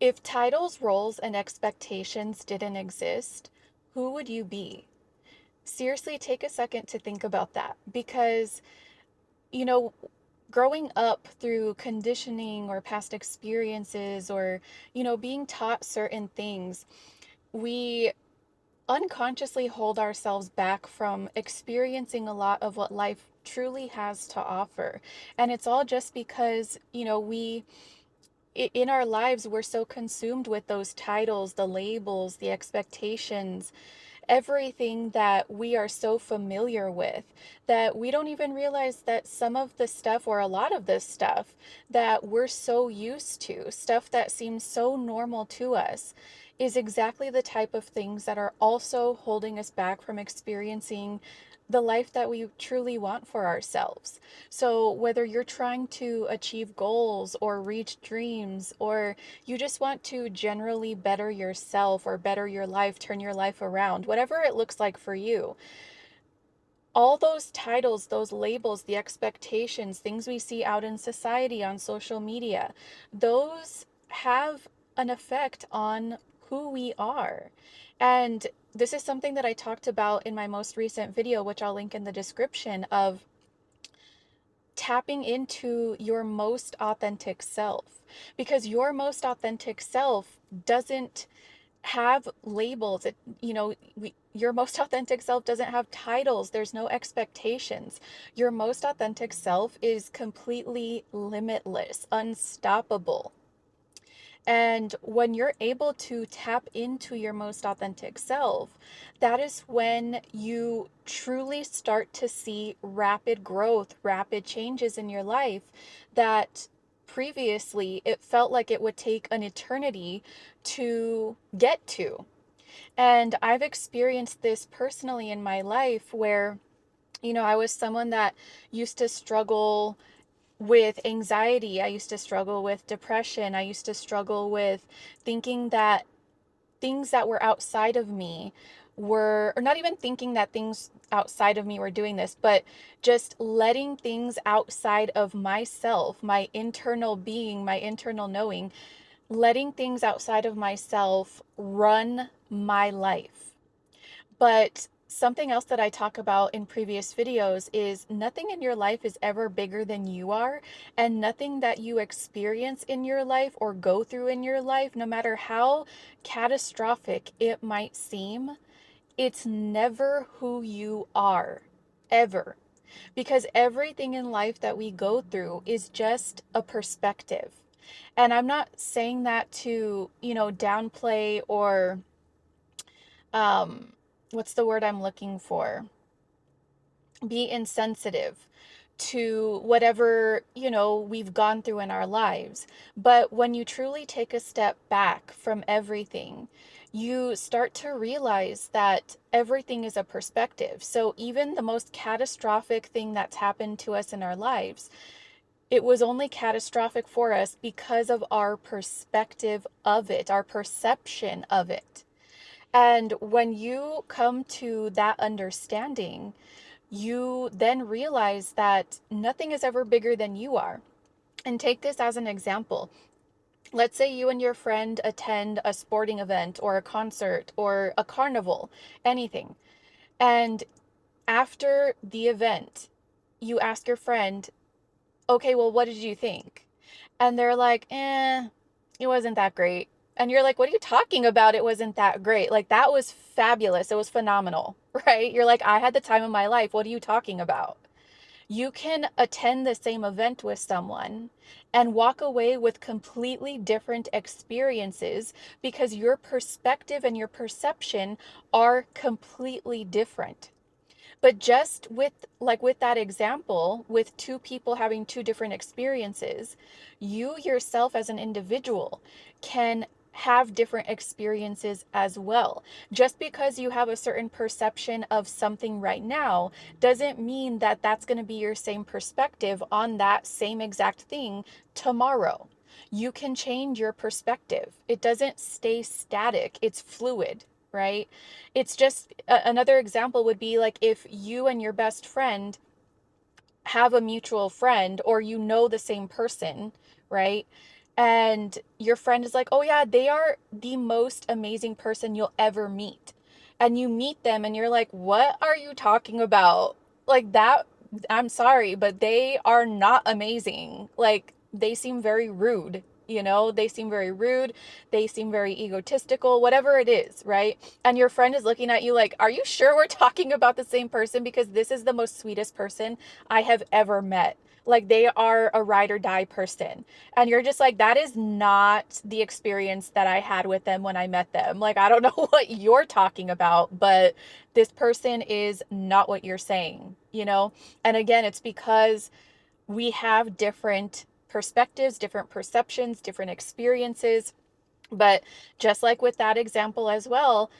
If titles, roles, and expectations didn't exist, who would you be? Seriously, take a second to think about that because, you know, growing up through conditioning or past experiences or, being taught certain things, we unconsciously hold ourselves back from experiencing a lot of what life truly has to offer. And it's all just because, in our lives, we're so consumed with those titles, the labels, the expectations, everything that we are so familiar with that we don't even realize that some of the stuff or a lot of this stuff that we're so used to, stuff that seems so normal to us, is exactly the type of things that are also holding us back from experiencing the life that we truly want for ourselves. So, whether you're trying to achieve goals or reach dreams, or you just want to generally better yourself or better your life, turn your life around, whatever it looks like for you, all those titles, those labels, the expectations, things we see out in society on social media, those have an effect on who we are. And this is something that I talked about in my most recent video, which I'll link in the description, of tapping into your most authentic self. Because your most authentic self doesn't have labels. Your most authentic self doesn't have titles. There's no expectations. Your most authentic self is completely limitless, unstoppable. And when you're able to tap into your most authentic self, that is when you truly start to see rapid growth, rapid changes in your life that previously it felt like it would take an eternity to get to. And I've experienced this personally in my life where, I was someone that used to struggle with anxiety. I used to struggle with depression. I used to struggle with thinking that things that were outside of me were, or not even thinking that things outside of me were doing this, but just letting things outside of myself, my internal being, my internal knowing, letting things outside of myself run my life. But something else that I talk about in previous videos is nothing in your life is ever bigger than you are, and nothing that you experience in your life or go through in your life, no matter how catastrophic it might seem, it's never who you are, ever. Because everything in life that we go through is just a perspective. And I'm not saying that to, downplay or um what's the word I'm looking for? Be insensitive to whatever, we've gone through in our lives. But when you truly take a step back from everything, you start to realize that everything is a perspective. So even the most catastrophic thing that's happened to us in our lives, it was only catastrophic for us because of our perspective of it, our perception of it. And when you come to that understanding, you then realize that nothing is ever bigger than you are. And take this as an example. Let's say you and your friend attend a sporting event or a concert or a carnival, anything. And after the event, you ask your friend, okay, well, what did you think? And they're like, it wasn't that great. And you're like, what are you talking about? It wasn't that great. Like, that was fabulous. It was phenomenal, right? You're like, I had the time of my life. What are you talking about? You can attend the same event with someone and walk away with completely different experiences because your perspective and your perception are completely different. But just with that example, with two people having two different experiences, you yourself as an individual can have different experiences as well. Just because you have a certain perception of something right now doesn't mean that that's going to be your same perspective on that same exact thing tomorrow. You can change your perspective. It doesn't stay static, it's fluid, right? It's just another example would be like if you and your best friend have a mutual friend or the same person, right? and your friend is like, "Oh yeah, they are the most amazing person you'll ever meet." And you meet them and you're like, "What are you talking about?" Like that, I'm sorry, but they are not amazing. Like they seem very rude, you know? They seem very rude. They seem very egotistical, whatever it is, right? And your friend is looking at you like, "Are you sure we're talking about the same person? Because this is the most sweetest person I have ever met." Like they are a ride or die person. And you're just like, that is not the experience that I had with them when I met them. Like, I don't know what you're talking about, but this person is not what you're saying, you know? And again, it's because we have different perspectives, different perceptions, different experiences. But just like with that example as well,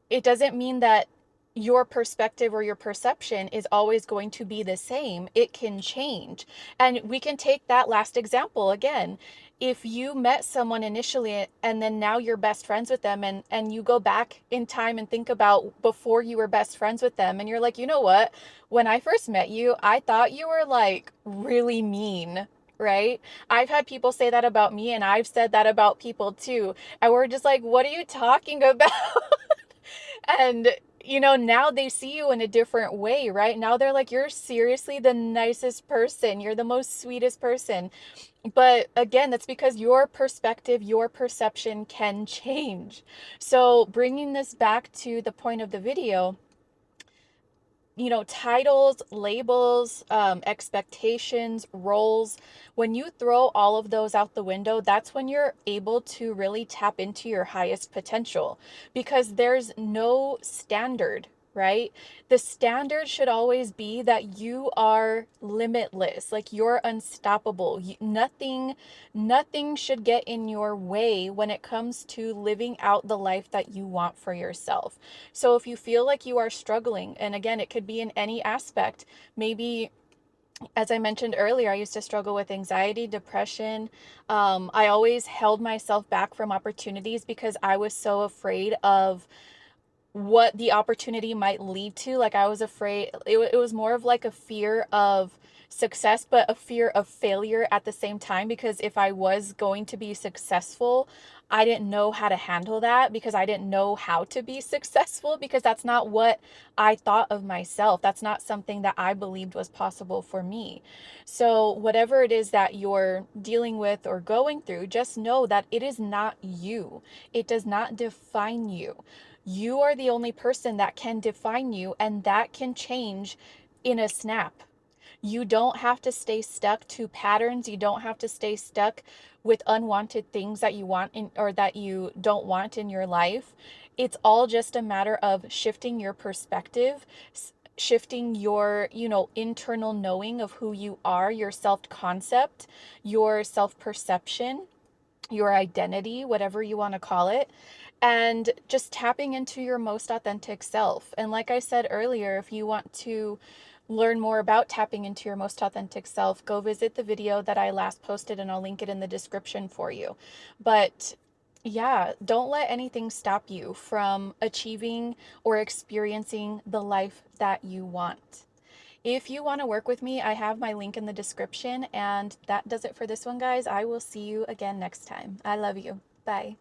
it doesn't mean that your perspective or your perception is always going to be the same. It can change. And we can take that last example again. If you met someone initially and then now you're best friends with them, and you go back in time and think about before you were best friends with them, and you're like, "You know what? When I first met you, I thought you were like really mean." Right? I've had people say that about me, and I've said that about people too. And we're just like, "What are you talking about?" And now they see you in a different way, right? Now they're like, "You're seriously the nicest person. You're the most sweetest person." But again, that's because your perspective, your perception can change. So bringing this back to the point of the video, titles, labels, expectations, roles, when you throw all of those out the window, that's when you're able to really tap into your highest potential, because there's no standard, right? The standard should always be that you are limitless, like you're unstoppable. Nothing should get in your way when it comes to living out the life that you want for yourself. So if you feel like you are struggling, and again, it could be in any aspect, maybe, as I mentioned earlier, I used to struggle with anxiety, depression. I always held myself back from opportunities because I was so afraid of what the opportunity might lead to. Like I was afraid, it was more of like a fear of success, but a fear of failure at the same time, because if I was going to be successful, I didn't know how to handle that, because I didn't know how to be successful, because that's not what I thought of myself. That's not something that I believed was possible for me. So whatever it is that you're dealing with or going through, just know that it is not you. It does not define you. You are the only person that can define you, and that can change in a snap. You don't have to stay stuck to patterns. You don't have to stay stuck with unwanted things that you want in, or that you don't want in your life. It's all just a matter of shifting your perspective, shifting your, internal knowing of who you are, your self-concept, your self-perception, your identity, whatever you want to call it, and just tapping into your most authentic self. And like I said earlier, if you want to learn more about tapping into your most authentic self, go visit the video that I last posted, and I'll link it in the description for you. But yeah, don't let anything stop you from achieving or experiencing the life that you want. If you want to work with me, I have my link in the description. And that does it for this one, guys. I will see you again next time. I love you. Bye.